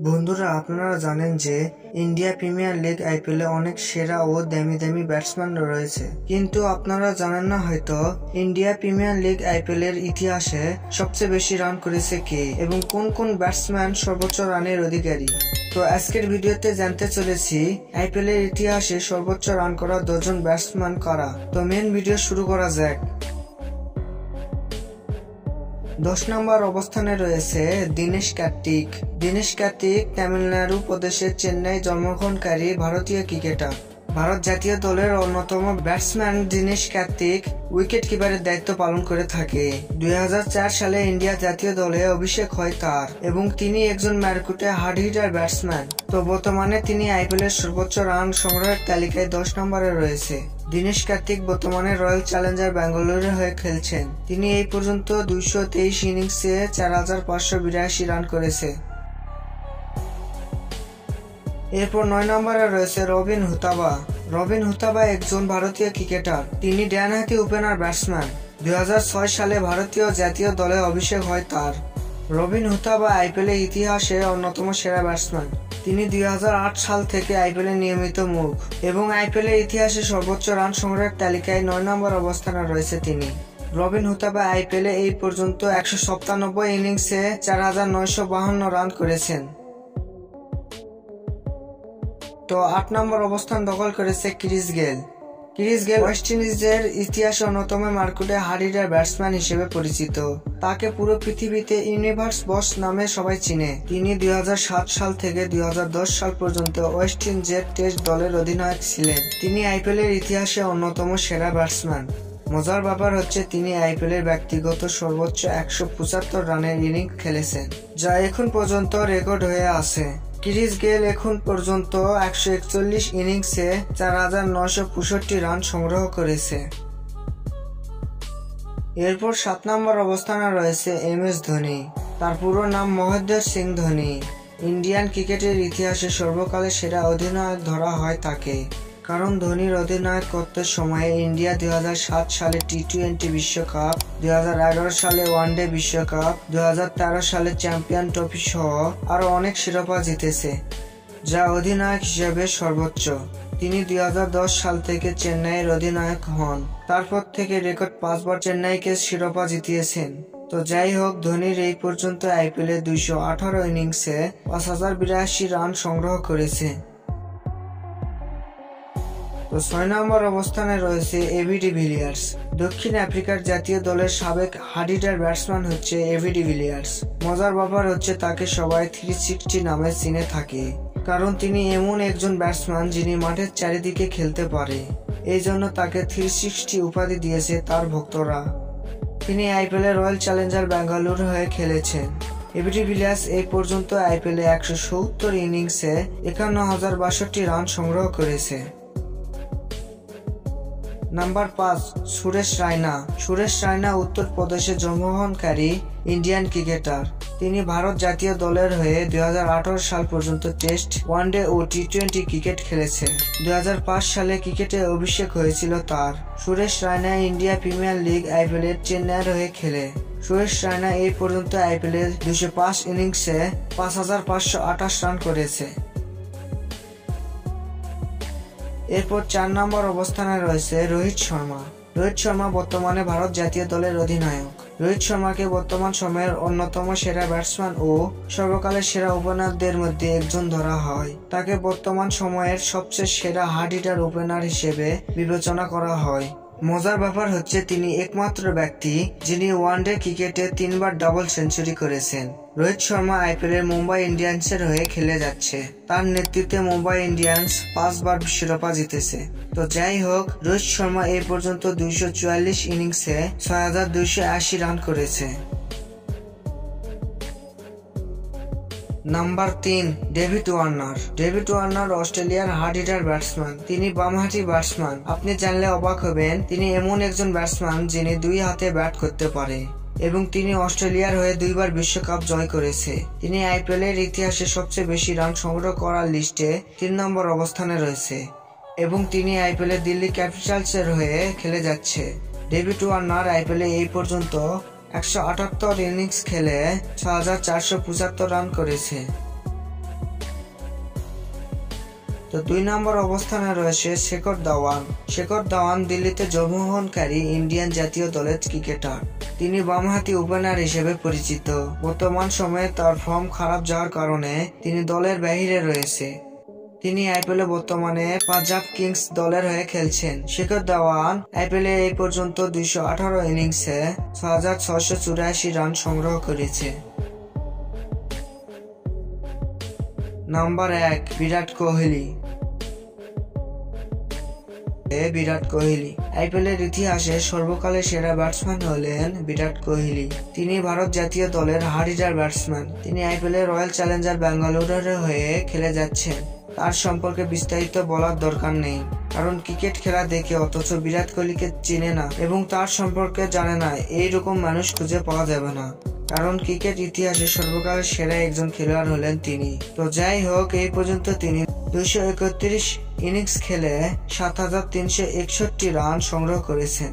বন্ধুরা, আপনারা জানেন যে ইন্ডিয়া প্রিমিয়ার লিগ আইপিএলে অনেক সেরা ও দামি দামি ব্যাটসম্যান রয়েছে, কিন্তু আপনারা জানেন না হয়তো ইন্ডিয়া প্রিমিয়ার লিগ আইপিএল এর ইতিহাসে সবচেয়ে বেশি রান করেছে কে এবং কোন কোন ব্যাটসম্যান সর্বোচ্চ রানের অধিকারী। তো আজকের ভিডিওতে জানতে চলেছি আইপিএল এর ইতিহাসে সর্বোচ্চ রান করা 10 জন ব্যাটসম্যান কারা। তো মেন ভিডিও শুরু করা যাক। 10 নম্বর অবস্থানে রয়েছে দীনেশ কার্তিক। দীনেশ কার্তিক তামিলনাড়ু প্রদেশের চেন্নাই জন্মগ্রহণকারী ভারতীয় ক্রিকেটার। ভারত জাতীয় দলের অন্যতম ব্যাটসম্যান দীনেশ কার্তিক উইকেট কিপারের দায়িত্ব পালন করে থাকে। 2004 সালে ইন্ডিয়া জাতীয় দলে অভিষেক হয় তার এবং তিনি একজন ম্যারকুটে হার্ড হিটার ব্যাটসম্যান। তো বর্তমানে তিনি আইপিএল এর সর্বোচ্চ রান সংগ্রহের তালিকায় 10 নম্বরে রয়েছে। দীনেশ কার্তিক বর্তমানে রয়্যাল চ্যালেঞ্জার ব্যাঙ্গালোরের হয়ে খেলছেন। তিনি এই পর্যন্ত 223 ইনিংসে 4582 রান করেছে। এরপর 9 নম্বরে রয়েছে রবিন হুতাবা। রবিন হুতাবা একজন ভারতীয় ক্রিকেটার। তিনি ডানহাতি ওপেনার ব্যাটসম্যান। 2006 সালে ভারতীয় জাতীয় দলে অভিষেক হয় তার। রবিন হুতাবা আইপিএল এর ইতিহাসে অন্যতম সেরা ব্যাটসম্যান। তিনি 2008 সাল থেকে আইপিএল এর নিয়মিত মুখ এবং আইপিএল এর ইতিহাসে সর্বোচ্চ রান সংগ্রহের তালিকায় 9 নম্বর অবস্থানে রয়েছে তিনি। রবিন হুতাবা আইপিএল এ এই পর্যন্ত 197 ইনিংসে 4952 রান করেছেন। তো 8 নম্বর অবস্থান দখল করেছে Chris Gayle. Chris Gayle West ইন্ডিজের ইতিহাসে অন্যতম মার্কুটে হার্ড হিটার ব্যাটসম্যান হিসেবে পরিচিত। তাকে পুরো পৃথিবীতে ইউনিভার্স বস নামে সবাই চিনে। তিনি 2007 সাল থেকে 2010 সাল পর্যন্ত ওয়েস্ট ইন্ডিজের টেস্ট দলের অধিনায়ক ছিলেন। তিনি আইপিএল এর ইতিহাসে অন্যতম সেরা ব্যাটসম্যান। মজার ব্যাপার হচ্ছে তিনি আইপিএল এর ব্যক্তিগত সর্বোচ্চ 175 রানের ইনিংস খেলেছেন, যা এখন পর্যন্ত রেকর্ড হয়ে আছে। ক্রিস গেল এখন পর্যন্ত 141 ইনিংসে 4965 রান সংগ্রহ করেছে। এরপর 7 নম্বর অবস্থানে রয়েছে MS ধোনি। তার পুরো নাম মহেন্দ্র সিং ধোনি। ইন্ডিয়ান ক্রিকেটের ইতিহাসে সর্বকালের সেরা অধিনায়ক ধরা হয় তাকে, কারণ ধোনির অধিনায়কত্বের সময়ে ইন্ডিয়া 2007 সালে টি-20 বিশ্বকাপ, 2011 সালে ওয়ানডে বিশ্বকাপ, 2013 সালে চ্যাম্পিয়ন ট্রফি সহ আরো অনেক শিরোপা জিতেছে, যা অধিনায়ক হিসেবে সর্বোচ্চ। তিনি 2010 সাল থেকে চেন্নাইয়ের অধিনায়ক হন। তারপর থেকে রেকর্ড 5 বার চেন্নাইকে শিরোপা জিতিয়েছেন। তো যাই হোক, ধোনির এই পর্যন্ত আইপিএল এ 218 ইনিংসে 5082 রান সংগ্রহ করেছে। তো 6 নম্বর অবস্থানে রয়েছে এবি ডিভিলিয়ার্স। দক্ষিণ আফ্রিকার জাতীয় দলের সাবেক হার্ড হিটার ব্যাটসম্যান হচ্ছে এবি ডিভিলিয়ার্স। মজার ব্যাপার হচ্ছে তাকে সবাই 360 নামে চিনে থাকে, কারণ তিনি এমন একজন ব্যাটসম্যান যিনি মাঠের চারিদিকে খেলতে পারে। এই জন্য তাকে 360 উপাধি দিয়েছে তার ভক্তরা। তিনি আইপিএল এ রয়্যাল চ্যালেঞ্জার ব্যাঙ্গালোর হয়ে খেলেছেন। এবি ডিভিলিয়ার্স এই পর্যন্ত আইপিএল এ 170 ইনিংসে 51062 রান সংগ্রহ করেছে। নাম্বার 5, সুরেশ রায়না। সুরেশ রায়না উত্তরপ্রদেশে জন্মগ্রহণকারী ইন্ডিয়ান ক্রিকেটার। তিনি ভারত জাতীয় দলের হয়ে 2018 সাল পর্যন্ত টেস্ট, ওয়ানডে ও টি-20 ক্রিকেট খেলেছেন। 2005 সালে ক্রিকেটে অভিষেক হয়েছিল তার। Suresh Raina India premier league IPL এর চেন্নাইয়ের হয়ে খেলে। সুরেশ রায়না এই পর্যন্ত আইপিএল এর 205 ইনিংসে 5528 রান করেছে। এরপর 4 নম্বর অবস্থানে রয়েছে রোহিত শর্মা। রোহিত শর্মা বর্তমানে ভারত জাতীয় দলের অধিনায়ক। রোহিত শর্মাকে বর্তমান সময়ের অন্যতম সেরা ব্যাটসম্যান ও সর্বকালের সেরা ওপেনারদের মধ্যে একজন ধরা হয়। তাকে বর্তমান সময়ের সবচেয়ে সেরা হার্ড হিটার ওপেনার হিসেবে বিবেচনা করা হয়। মজার ব্যাপার হচ্ছে তিনি একমাত্র ব্যক্তি যিনি ওয়ানডে ক্রিকেটে 3 বার ডাবল সেঞ্চুরি করেছেন। রোহিত শর্মা আইপিএল এর মুম্বাই ইন্ডিয়ান্সের হয়ে খেলে যাচ্ছে। তার নেতৃত্বে মুম্বাই ইন্ডিয়ান্স 5 বার শিরোপা জিতেছে। তো যাই হোক, রোহিত শর্মা এই পর্যন্ত 244 ইনিংসে 6280 রান করেছে। Number 3, David Warner. David Warner অস্ট্রেলিয়ার হার্ড হিটার ব্যাটসম্যান। তিনি বামহাতি ব্যাটসম্যান। আপনি জানলে অবাক হবেন, তিনি এমন একজন ব্যাটসম্যান যিনি 2 হাতে ব্যাট করতে পারে এবং তিনি অস্ট্রেলিয়ার হয়ে 2 বার বিশ্বকাপ জয় করেছে। তিনি আইপিএল এর ইতিহাসে সবচেয়ে বেশি রান সংগ্রহ করার লিস্টে 3 নম্বর অবস্থানে রয়েছে এবং তিনি আইপিএল এ দিল্লি ক্যাপিটালসের হয়ে খেলে যাচ্ছে। ডেভিড ওয়ার্নার আইপিএল এ এই পর্যন্ত 178 ইনিংস খেলে 6475 রান করেছে। তো 2 নম্বর অবস্থানে রয়েছে শেখর ধাওয়ান। শেখর ধাওয়ান দিল্লিতে জন্মগ্রহণকারী ইন্ডিয়ান জাতীয় দলের ক্রিকেটার। তিনি বামহাতি ওপেনার হিসেবে পরিচিত। বর্তমান সময়ে তার ফর্ম খারাপ যাওয়ার কারণে তিনি দলের বাইরে রয়েছে। তিনি আইপিএলে বর্তমানে পাঞ্জাব কিংস দলের হয়ে খেলছেন। শেখর ধাওয়ান আইপিএলে এই পর্যন্ত 218 ইনিংসে 6684 রান সংগ্রহ করেছে। নাম্বার 1, বিরাট কোহলি। বিরাট কোহলি আইপিএলের ইতিহাসে সর্বকালের সেরা ব্যাটসম্যান হলেন বিরাট কোহলি। তিনি ভারত জাতীয় দলের হার্ড-হিটার ব্যাটসম্যান। তিনি আইপিএলে রয়্যাল চ্যালেঞ্জার ব্যাঙ্গালোরের হয়ে খেলে যাচ্ছেন। তার সম্পর্কে বিস্তারিত বলার দরকার নেই, কারণ ক্রিকেট খেলা দেখে অথচ বিরাট কোহলিকে চেনে না এবং তার সম্পর্কে জানে না, এইরকম মানুষ খুঁজে পাওয়া যাবে না। কারণ ক্রিকেট ইতিহাসে সর্বকালের সেরা একজন খেলোয়াড় হলেন তিনি। তো যাই হোক, এই পর্যন্ত তিনি 231 ইনিংস খেলে 7361 রান সংগ্রহ করেছেন।